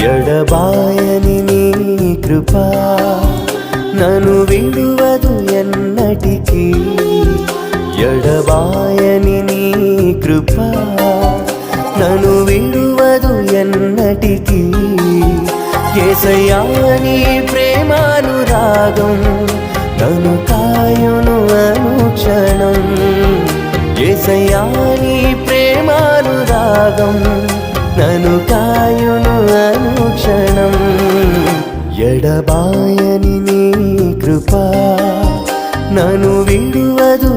ఎడబాయని నీ కృపా నన్ను విడువదు ఎన్నటికీ ఎడబాయని నీ కృపా నన్ను విడువదు ఎన్నటికీ యేసయ్యా నీ ప్రేమానురాగం నన్ను కాయును అనుక్షణం యేసయ్యా నీ ప్రేమానురాగం నన్ను కాయును అనుక్షణం ఎడబాయని నీ కృపా నన్ను విడువదు